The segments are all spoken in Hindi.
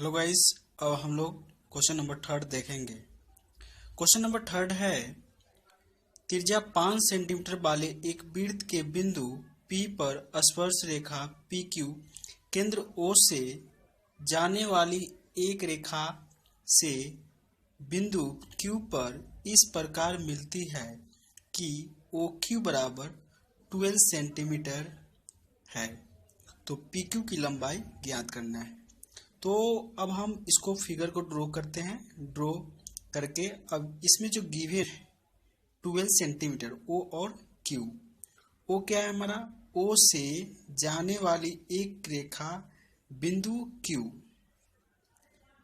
Hello guys. अब हम लोग क्वेश्चन नंबर थर्ड देखेंगे। क्वेश्चन नंबर थर्ड है, त्रिज्या 5 सेंटीमीटर वाले एक वृत्त के बिंदु P पर स्पर्श रेखा PQ केंद्र O से जाने वाली एक रेखा से बिंदु Q पर इस प्रकार मिलती है कि OQ बराबर 12 सेंटीमीटर है। तो PQ की लंबाई ज्ञात करना है। तो अब हम इसको फिगर को ड्रॉ करते हैं। ड्रॉ करके अब इसमें जो गिवन है 12 सेंटीमीटर O और Q। O क्या है हमारा? O से जाने वाली एक रेखा बिंदु Q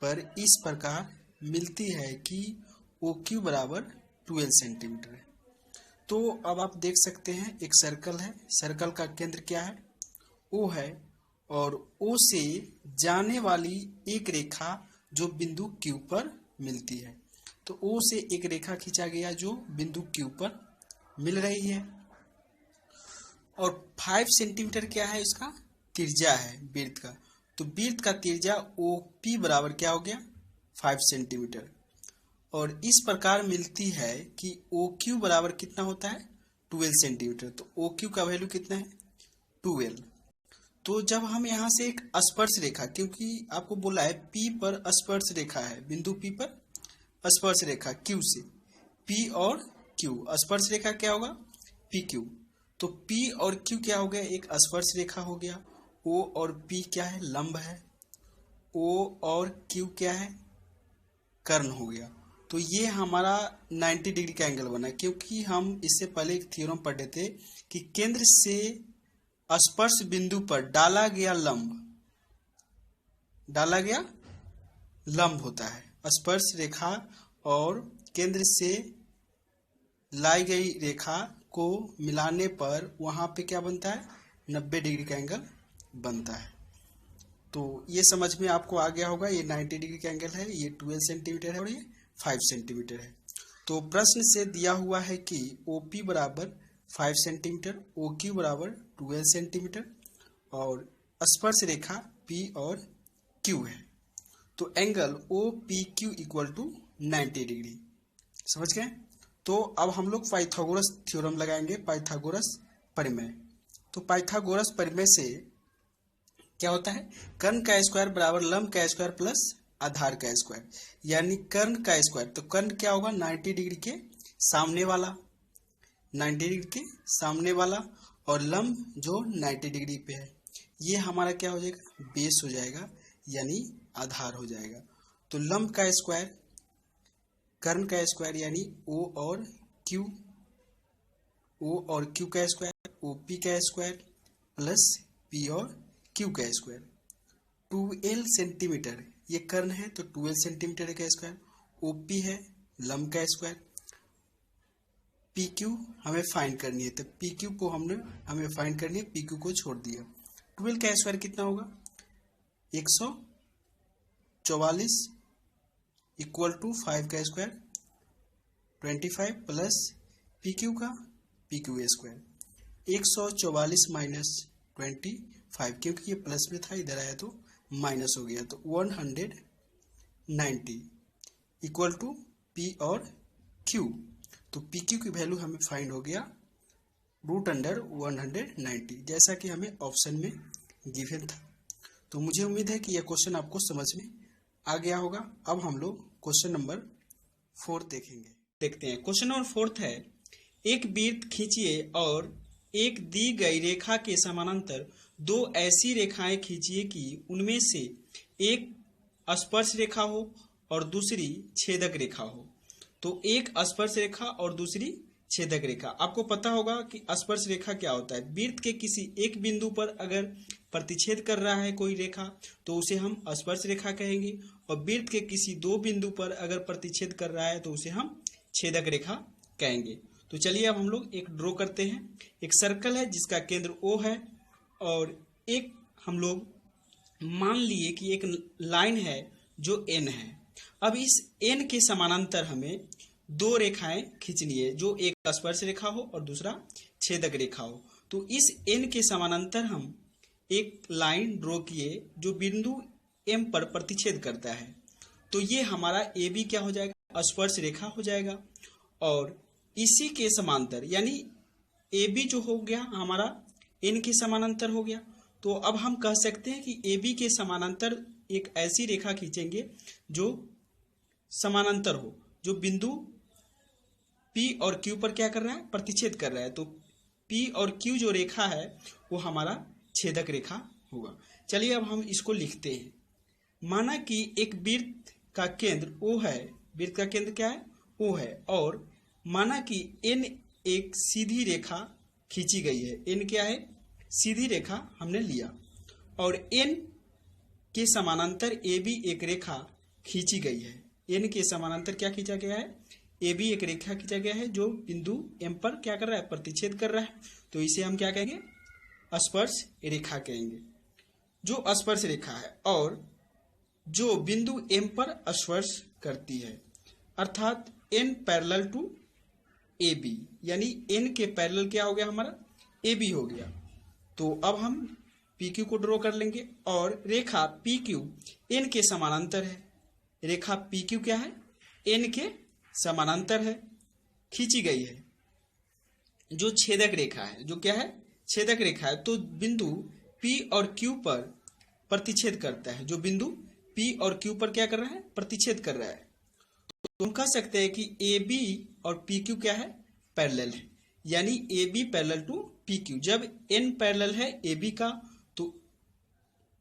पर इस प्रकार मिलती है कि OQ बराबर 12 सेंटीमीटर है। तो अब आप देख सकते हैं एक सर्कल है। सर्कल का केंद्र क्या है? O है और O से जाने वाली एक रेखा जो बिंदु Q पर मिलती है। तो O से एक रेखा खींचा गया जो बिंदु Q पर मिल रही है। और 5 सेंटीमीटर क्या है? इसका त्रिज्या है वृत्त का। तो वृत्त का त्रिज्या OP बराबर क्या हो गया? 5 सेंटीमीटर। और इस प्रकार मिलती है कि OQ बराबर कितना होता है? 12 सेंटीमीटर। तो OQ का वैल्यू कितना है? 12। तो जब हम यहाँ से एक स्पर्श रेखा, क्योंकि आपको बोला है P पर स्पर्श रेखा है, बिंदु P पर स्पर्श रेखा Q से, P और Q स्पर्श रेखा क्या होगा? PQ। तो P और Q क्या हो गया? एक स्पर्श रेखा हो गया। O और P क्या है? लंब है। O और Q क्या है? कर्ण हो गया। तो ये हमारा 90 डिग्री का एंगल बना, क्योंकि हम इससे पहले एक थ्योरम पढ़े थे कि केंद्र से स्पर्श बिंदु पर डाला गया लंब होता है। स्पर्श रेखा और केंद्र से लाई गई रेखा को मिलाने पर वहां पे क्या बनता है? 90 डिग्री का एंगल बनता है। तो ये समझ में आपको आ गया होगा। ये 90 डिग्री का एंगल है, ये 12 सेंटीमीटर है और ये 5 सेंटीमीटर है। तो प्रश्न से दिया हुआ है कि OP बराबर 5 सेंटीमीटर, OQ बराबर 12 सेंटीमीटर और स्पर्श रेखा P और Q है। तो angle OPQ equal to 90 degree. समझ गए? तो अब हम लोग पाइथागोरस थ्योरम लगाएंगे, पाइथागोरस प्रमेय। तो पाइथागोरस प्रमेय से क्या होता है? कर्ण का स्क्वायर बराबर लंब का स्क्वायर प्लस आधार का स्क्वायर, यानी कर्ण का स्क्वायर। तो कर्ण क्या होगा? 90 डिग्री के सामने वाला, 90 डिग्री के सामने वाला, और लंब जो 90 डिग्री पे है, ये हमारा क्या हो जाएगा? बेस हो जाएगा, यानी आधार हो जाएगा। तो लंब का स्क्वायर, कर्ण का स्क्वायर यानी O और Q का स्क्वायर, OP का स्क्वायर प्लस P और Q का स्क्वायर। 12 सेंटीमीटर ये कर्ण है, तो 12 सेंटीमीटर का स्क्वायर। OP है लंब का स्क्वायर। PQ हमें फाइंड करनी है, तो PQ को हमें फाइंड करनी है, PQ को छोड़ दिया। 12 का स्क्वायर कितना होगा? 144 इक्वल टू 5 का स्क्वायर 25 प्लस PQ का PQ स्क्वायर। 144 माइनस 25, क्योंकि ये प्लस में था, इधर आया तो माइनस हो गया, तो 190 इक्वल टू P और Q। तो PQ की वैल्यू हमें फाइंड हो गया √190, जैसा कि हमें ऑप्शन में गिवन था। तो मुझे उम्मीद है कि यह क्वेश्चन आपको समझ में आ गया होगा। अब हम लोग क्वेश्चन नंबर 4 देखते हैं। क्वेश्चन नंबर 4 है, एक वृत्त खींचिए और एक दी गई रेखा के समानांतर दो ऐसी रेखाएं खींचिए कि उनमें से एक स्पर्श रेखा हो और दूसरी छेदक रेखा हो। तो एक स्पर्श रेखा और दूसरी छेदक रेखा। आपको पता होगा कि स्पर्श रेखा क्या होता है। वृत्त के किसी एक बिंदु पर अगर प्रतिच्छेद कर रहा है कोई रेखा तो उसे हम स्पर्श रेखा कहेंगे, और वृत्त के किसी दो बिंदु पर अगर प्रतिच्छेद कर रहा है तो उसे हम छेदक रेखा कहेंगे। तो चलिए अब हम लोग एक ड्रॉ करते हैं। एक सर्कल है जिसका केंद्र O है, और एक हम लोग मान लिए कि एक लाइन है जो N है। अब इस N के समानांतर हमें दो रेखाएं खींचनी है, जो एक स्पर्श रेखा हो और दूसरा छेदक रेखा हो। तो इस N के समानांतर हम एक लाइन ड्रॉ किए जो बिंदु एम पर प्रतिच्छेद करता है। तो ये हमारा ए बी क्या हो जाएगा, स्पर्श रेखा हो जाएगा। और इसी के समांतर यानी ए बी जो हो गया हमारा एन के समानांतर हो गया। तो अब हम कह सकते हैं कि ए बी के समानांतर एक ऐसी रेखा खींचेंगे जो समानांतर हो, जो बिंदु पी और क्यू पर क्या कर रहा है, प्रतिच्छेद कर रहा है। तो पी और क्यू जो रेखा है वो हमारा छेदक रेखा होगा। चलिए अब हम इसको लिखते हैं। माना कि एक वृत्त का केंद्र ओ है, वृत्त का केंद्र क्या है, ओ है, और माना कि एन एक सीधी रेखा खींची गई है। एन क्या है, सीधी रेखा हमने लिया, और एन के समानांतर ए बी एक रेखा खींची गई है। एन के समानांतर क्या खींचा गया है, ए बी एक रेखा खींचा गया है जो बिंदु एम पर क्या कर रहा है, प्रतिच्छेद कर रहा है। तो इसे हम क्या कहेंगे, स्पर्श रेखा कहेंगे, जो स्पर्श रेखा है और जो बिंदु एम पर स्पर्श करती है, अर्थात N parallel to A B, यानी एन के पैरेलल क्या हो गया हमारा, ए बी हो गया। तो अब हम पी क्यू को ड्रॉ कर लेंगे, और रेखा पी क्यू एन के समानांतर है। रेखा पी क्यू क्या है, एन के समानांतर है, खींची गई है, जो छेदक रेखा है, जो क्या है, छेदक रेखा है। तो बिंदु पी और क्यू पर प्रतिच्छेद करता है, जो बिंदु पी और क्यू पर क्या कर रहा है, प्रतिच्छेद कर रहा है। तो हम कह सकते हैं कि ए बी और पी क्यू क्या है, पैरेलल है, यानी A B parallel to P Q. जब एन पैरेलल है ए बी का तो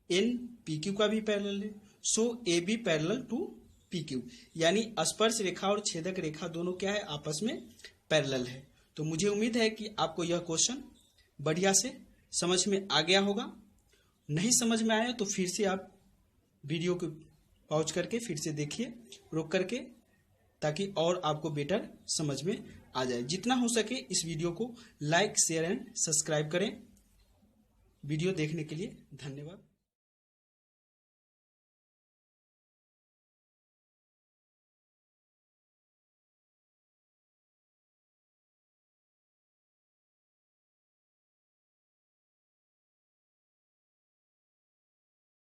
एन पी क्यू का भी पैरेलल है। So A B parallel to P Q, यानी स्पर्श रेखा और छेदक रेखा दोनों क्या है, आपस में पैरेलल है। तो मुझे उम्मीद है कि आपको यह क्वेश्चन बढ़िया से समझ में आ गया होगा। नहीं समझ में आया तो फिर से आप वीडियो को पॉज करके फिर से देखिए, रोक करके, ताकि और आपको बेटर समझ में आ जाए। जितना हो सके इस वीडियो को लाइक, शेयर एंड सब्सक्राइब करें। वीडियो देखने के लिए धन्यवाद।